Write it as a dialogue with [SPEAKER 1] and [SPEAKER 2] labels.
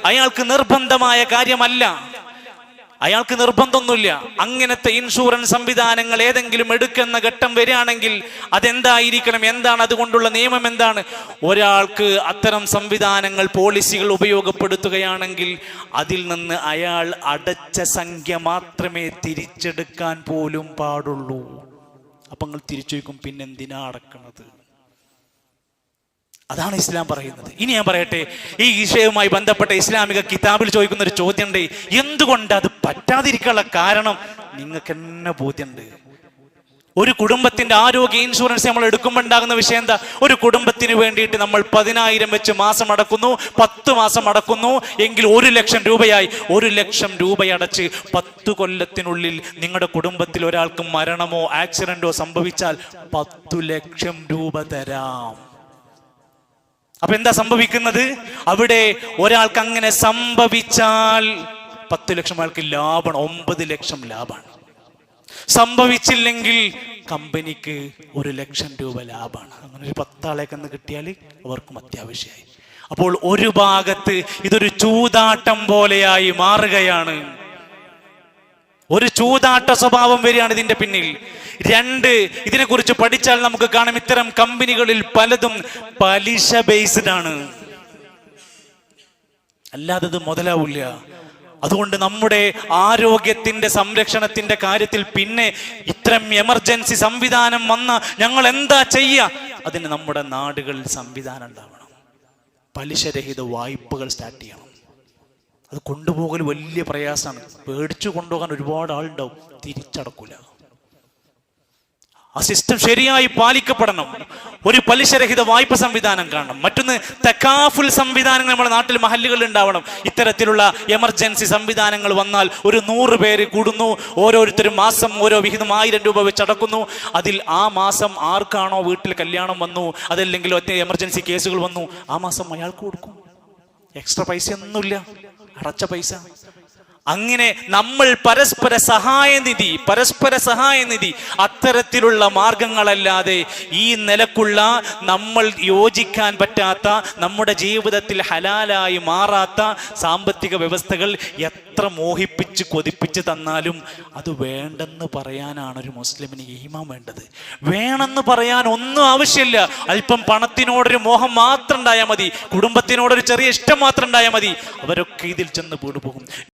[SPEAKER 1] അയാൾക്ക് നിർബന്ധമായ കാര്യമല്ല, അയാൾക്ക് നിർബന്ധമൊന്നുമില്ല. അങ്ങനത്തെ ഇൻഷുറൻസ് സംവിധാനങ്ങൾ ഏതെങ്കിലും എടുക്കുന്ന ഘട്ടം വരികയാണെങ്കിൽ അതെന്തായിരിക്കണം, എന്താണ് അതുകൊണ്ടുള്ള നിയമം എന്താണ്? ഒരാൾക്ക് അത്തരം സംവിധാനങ്ങൾ, പോളിസികൾ ഉപയോഗപ്പെടുത്തുകയാണെങ്കിൽ അതിൽ നിന്ന് അയാൾ അടച്ച സംഖ്യ മാത്രമേ തിരിച്ചെടുക്കാൻ പോലും പാടുള്ളൂ. അപ്പൊ നിങ്ങൾ തിരിച്ചു വയ്ക്കും, പിന്നെന്തിനാ അടക്കണത്? അതാണ് ഇസ്ലാം പറയുന്നത്. ഇനി ഞാൻ പറയട്ടെ, ഈ വിഷയവുമായി ബന്ധപ്പെട്ട ഇസ്ലാമിക കിതാബിൽ ചോദിക്കുന്ന ഒരു ചോദ്യമുണ്ട്. എന്തുകൊണ്ട് അത് പറ്റാതിരിക്കാനുള്ള കാരണം നിങ്ങൾക്ക് എന്നെ ബോധ്യമുണ്ട്. ഒരു കുടുംബത്തിന്റെ ആരോഗ്യ ഇൻഷുറൻസ് നമ്മൾ എടുക്കുമ്പോൾ ഉണ്ടാകുന്ന വിഷയം എന്താ? ഒരു കുടുംബത്തിന് വേണ്ടിയിട്ട് നമ്മൾ 10,000 വെച്ച് മാസം അടക്കുന്നു, 10 മാസം അടക്കുന്നു എങ്കിൽ 1,00,000 രൂപയായി. 1,00,000 രൂപയടച്ച് 10 കൊല്ലത്തിനുള്ളിൽ നിങ്ങളുടെ കുടുംബത്തിൽ ഒരാൾക്ക് മരണമോ ആക്സിഡന്റോ സംഭവിച്ചാൽ 10,00,000 രൂപ തരാം. അപ്പൊ എന്താ സംഭവിക്കുന്നത്? അവിടെ ഒരാൾക്ക് അങ്ങനെ സംഭവിച്ചാൽ 10,00,000 അയാൾക്ക് ലാഭമാണ്, 9,00,000 ലാഭമാണ്. സംഭവിച്ചില്ലെങ്കിൽ കമ്പനിക്ക് 1,00,000 രൂപ ലാഭമാണ്. അങ്ങനെ ഒരു 10 ആളേക്കെന്ന് കിട്ടിയാൽ അവർക്കും അത്യാവശ്യമായി. അപ്പോൾ ഒരു ഭാഗത്ത് ഇതൊരു ചൂതാട്ടം പോലെയായി മാറുകയാണ്. ഒരു ചൂതാട്ട സ്വഭാവം വരികയാണ് ഇതിന്റെ പിന്നിൽ. 2, ഇതിനെക്കുറിച്ച് പഠിച്ചാൽ നമുക്ക് കാണാം, ഇത്തരം കമ്പനികളിൽ പലതും പലിശ ബേസ്ഡ് ആണ്, അല്ലാതെ ഇത് മുതലാവില്ല. അതുകൊണ്ട് നമ്മുടെ ആരോഗ്യത്തിന്റെ സംരക്ഷണത്തിന്റെ കാര്യത്തിൽ പിന്നെ ഇത്തരം എമർജൻസി സംവിധാനം വന്ന ഞങ്ങൾ എന്താ ചെയ്യുക? അതിന് നമ്മുടെ നാടുകളിൽ സംവിധാനം ഉണ്ടാവണം. പലിശരഹിത വായ്പകൾ സ്റ്റാർട്ട് ചെയ്യണം. അത് കൊണ്ടുപോകൽ വലിയ പ്രയാസമാണ്. പേടിച്ചു കൊണ്ടുപോകാൻ ഒരുപാട് ആളുണ്ടാവും, തിരിച്ചടക്കൂല. ആ സിസ്റ്റം ശരിയായി പാലിക്കപ്പെടണം. ഒരു പലിശരഹിത വായ്പ സംവിധാനം കാണണം. മറ്റൊന്ന്, തകാഫുൽ സംവിധാനങ്ങൾ നമ്മുടെ നാട്ടിൽ മഹല്ലുകളിൽ ഉണ്ടാവണം. ഇത്തരത്തിലുള്ള എമർജൻസി സംവിധാനങ്ങൾ വന്നാൽ ഒരു 100 പേര് കൂടുന്നു, ഓരോരുത്തരും മാസം ഓരോ വിഹിതം 1000 രൂപ വെച്ച് അടക്കുന്നു. അതിൽ ആ മാസം ആർക്കാണോ വീട്ടിൽ കല്യാണം വന്നു, അതല്ലെങ്കിൽ ഒറ്റ എമർജൻസി കേസുകൾ വന്നു, ആ മാസം അയാൾക്ക് കൊടുക്കും. എക്സ്ട്രാ പൈസ ഒന്നുമില്ല, അടച്ച പൈസ. അങ്ങനെ നമ്മൾ പരസ്പര സഹായ നിധി അത്തരത്തിലുള്ള മാർഗങ്ങളല്ലാതെ ഈ നിലക്കുള്ള നമ്മൾ യോജിക്കാൻ പറ്റാത്ത, നമ്മുടെ ജീവിതത്തിൽ ഹലാലായി മാറാത്ത സാമ്പത്തിക വ്യവസ്ഥകൾ എത്ര മോഹിപ്പിച്ച് കൊതിപ്പിച്ച് തന്നാലും അത് വേണ്ടെന്ന് പറയാനാണ് ഒരു മുസ്ലിമിന് ഈമാൻ വേണ്ടത്. വേണമെന്ന് പറയാൻ ഒന്നും ആവശ്യമില്ല. അല്പം പണത്തിനോടൊരു മോഹം മാത്രം ഉണ്ടായാൽ മതി, കുടുംബത്തിനോടൊരു ചെറിയ ഇഷ്ടം മാത്രം ഉണ്ടായാൽ മതി, അവരൊക്കെ ഇതിൽ ചെന്ന് വീണുപോകും.